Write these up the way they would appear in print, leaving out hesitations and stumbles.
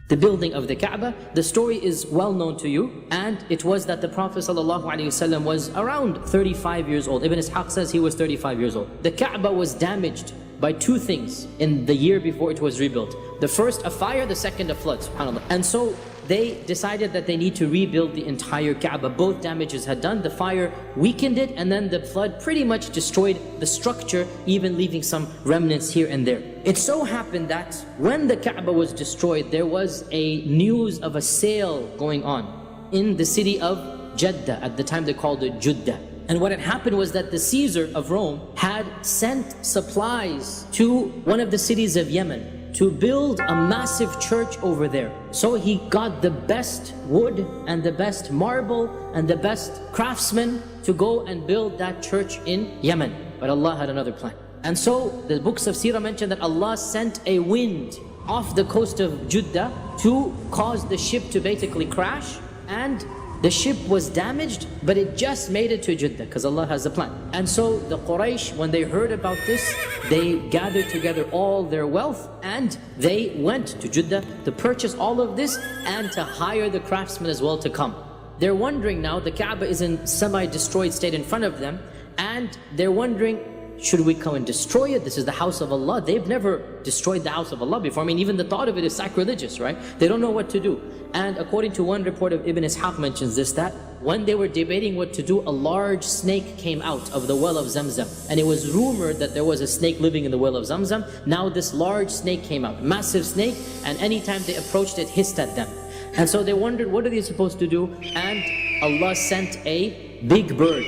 the building of the Kaaba. The story is well known to you, and it was that the Prophet ﷺ was around 35 years old. Ibn Ishaq says he was 35 years old. The Kaaba was damaged by two things in the year before it was rebuilt. The first, a fire; the second, a flood, subhanAllah. And so they decided that they need to rebuild the entire Kaaba. Both damages had done. The fire weakened it, and then the flood pretty much destroyed the structure, even leaving some remnants here and there. It so happened that when the Kaaba was destroyed, there was a news of a sale going on in the city of Jeddah. At the time they called it Judah. And what had happened was that the Caesar of Rome had sent supplies to one of the cities of Yemen to build a massive church over there. So he got the best wood and the best marble and the best craftsmen to go and build that church in Yemen. But Allah had another plan. And so the books of Seerah mention that Allah sent a wind off the coast of Judah to cause the ship to basically crash, and the ship was damaged, but it just made it to Jeddah because Allah has a plan. And so the Quraysh, when they heard about this, they gathered together all their wealth and they went to Jeddah to purchase all of this and to hire the craftsmen as well to come. They're wondering now, the Kaaba is in semi-destroyed state in front of them, and they're wondering, should we come and destroy it? This is the house of Allah. They've never destroyed the house of Allah before. I mean, even the thought of it is sacrilegious, right? They don't know what to do. And according to one report of Ibn Ishaq mentions this, that when they were debating what to do, a large snake came out of the well of Zamzam. And it was rumored that there was a snake living in the well of Zamzam. Now this large snake came out, massive snake, and anytime they approached it, hissed at them. And so they wondered, what are they supposed to do? And Allah sent a big bird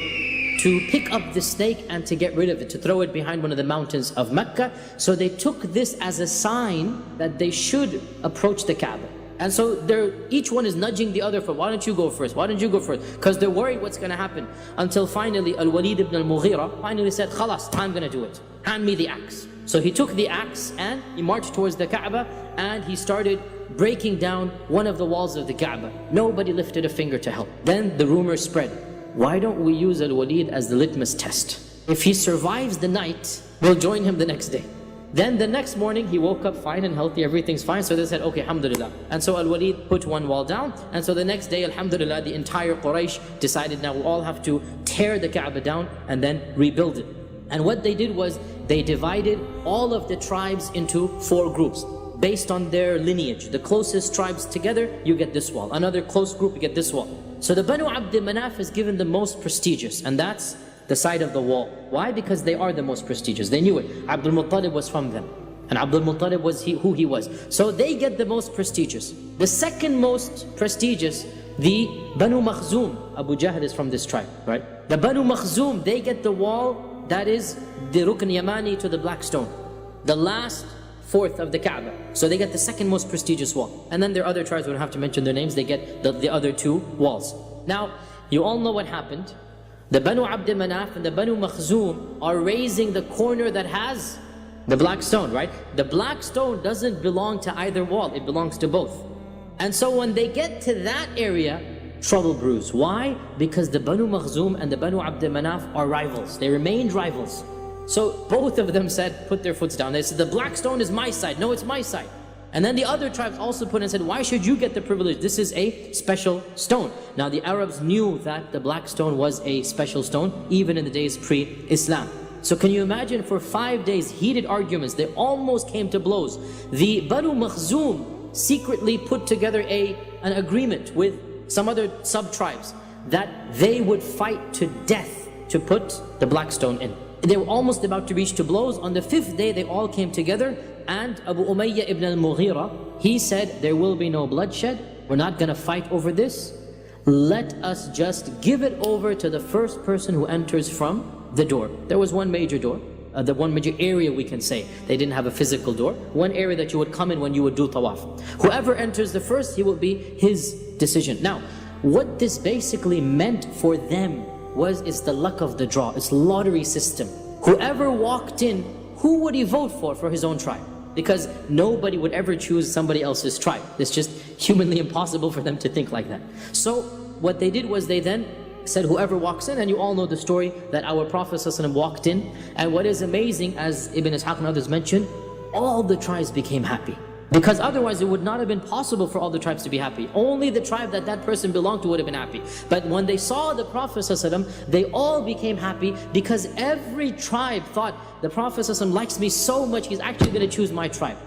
to pick up the snake and to get rid of it, to throw it behind one of the mountains of Mecca. So they took this as a sign that they should approach the Kaaba. And so each one is nudging the other for, why don't you go first? Why don't you go first? Because they're worried what's going to happen. Until finally Al-Walid ibn al-Mughira finally said, Khalas, I'm going to do it. Hand me the axe. So he took the axe and he marched towards the Kaaba and he started breaking down one of the walls of the Kaaba. Nobody lifted a finger to help. Then the rumor spread. Why don't we use Al-Walid as the litmus test? If he survives the night, we'll join him the next day. Then the next morning, he woke up fine and healthy, everything's fine. So they said, okay, alhamdulillah. And so Al-Walid put one wall down. And so the next day, alhamdulillah, the entire Quraysh decided now we all have to tear the Kaaba down and then rebuild it. And what they did was, they divided all of the tribes into 4 groups. Based on their lineage. The closest tribes together, you get this wall. Another close group, you get this wall. So the Banu Abd Manaf is given the most prestigious, and that's the side of the wall. Why? Because they are the most prestigious. They knew it. Abdul Muttalib was from them, and Abdul Muttalib was who he was. So they get the most prestigious. The second most prestigious, the Banu Makhzum. Abu Jahl is from this tribe, right? The Banu Makhzum, they get the wall that is the Rukn Yamani to the black stone. The last fourth of the Kaaba. So they get the second most prestigious wall. And then there are other tribes, we don't have to mention their names, they get the other 2 walls. Now, you all know what happened. The Banu Abd Manaf and the Banu Makhzum are raising the corner that has the black stone, right? The black stone doesn't belong to either wall, it belongs to both. And so when they get to that area, trouble brews. Why? Because the Banu Makhzum and the Banu Abd Manaf are rivals. They remained rivals. So both of them said, put their foots down. They said, the black stone is my side. No, it's my side. And then the other tribes also put and said, why should you get the privilege? This is a special stone. Now the Arabs knew that the black stone was a special stone, even in the days pre-Islam. So can you imagine, for 5 days, heated arguments, they almost came to blows. The Banu Makhzum secretly put together an agreement with some other sub-tribes that they would fight to death to put the black stone in. They were almost about to reach to blows. On the 5th day, they all came together, and Abu Umayyah ibn al-Mughira, he said, there will be no bloodshed. We're not going to fight over this. Let us just give it over to the first person who enters from the door. There was one major door, the one major area we can say. They didn't have a physical door. One area that you would come in when you would do tawaf. Whoever enters the first, he will be his decision. Now, what this basically meant for them it's the luck of the draw. It's lottery system. Whoever walked in, who would he vote for his own tribe? Because nobody would ever choose somebody else's tribe. It's just humanly impossible for them to think like that. So what they did was they then said, whoever walks in, and you all know the story that our Prophet ﷺ walked in. And what is amazing, as Ibn Ishaq and others mentioned, all the tribes became happy. Because otherwise it would not have been possible for all the tribes to be happy. Only the tribe that that person belonged to would have been happy. But when they saw the Prophet ﷺ, they all became happy because every tribe thought, the Prophet ﷺ likes me so much, he's actually going to choose my tribe.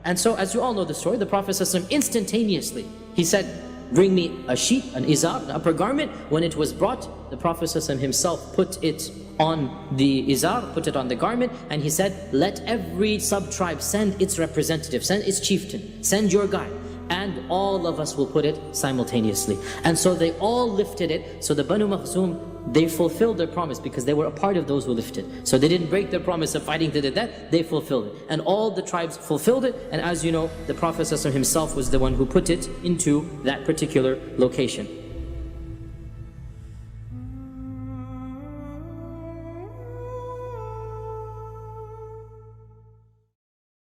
And so, as you all know the story, the Prophet ﷺ instantaneously, he said, bring me a sheet, an izar, an upper garment. When it was brought, the Prophet ﷺ himself put it on the izar, put it on the garment, and he said, let every sub-tribe send its representative, send its chieftain, send your guy, and all of us will put it simultaneously. And so they all lifted it. So the Banu Makhzum, they fulfilled their promise because they were a part of those who lifted. So they didn't break their promise of fighting to the death, they fulfilled it. And all the tribes fulfilled it, and as you know, the Prophet ﷺ himself was the one who put it into that particular location.